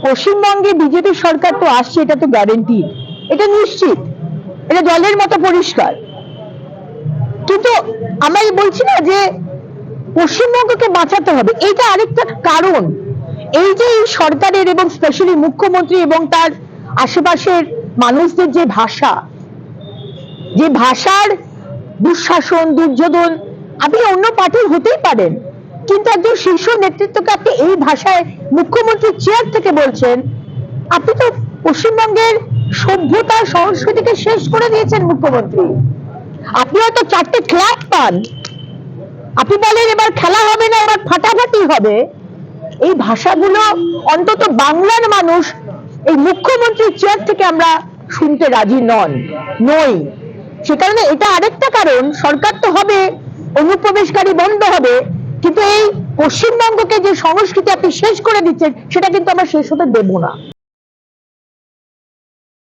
পশ্চিমবঙ্গে বিজেপি সরকার তো আসছে, এটা তো গ্যারেন্টি, এটা নিশ্চিত, এটা জলের মতো পরিষ্কার। কিন্তু আমরা বলছি না যে পশ্চিমবঙ্গকে বাঁচাতে হবে, এইটা আরেকটা কারণ। এই যে এই সরকারের এবং স্পেশালি মুখ্যমন্ত্রী এবং তার আশেপাশের মানুষদের যে ভাষা, যে ভাষার দুঃশাসন, দুর্যোধন, আপনি অন্য পার্টির হতেই পারেন, কিন্তু একজন শীর্ষ নেতৃত্বকে আপনি এই ভাষায় মুখ্যমন্ত্রীর চেয়ার থেকে বলছেন, আপনি তো পশ্চিমবঙ্গের সভ্যতা সংস্কৃতিকে শেষ করে দিয়েছেন মুখ্যমন্ত্রী। আপনি হয়তো 4টে ক্লাব পান, আপনি বলেন এবার খেলা হবে না, এবার ফাটাফাটি হবে। এই ভাষাগুলো অন্তত বাংলার মানুষ এই মুখ্যমন্ত্রীর চেয়ার থেকে আমরা শুনতে রাজি নই। সে কারণে এটা আরেকটা কারণ, সরকার তো হবে, অনুপ্রবেশকারী বন্ধ হবে, কিন্তু এই পশ্চিমবঙ্গকে যে সংস্কৃতি আপনি শেষ করে দিচ্ছেন সেটা কিন্তু আমরা শেষ হতে দেব না।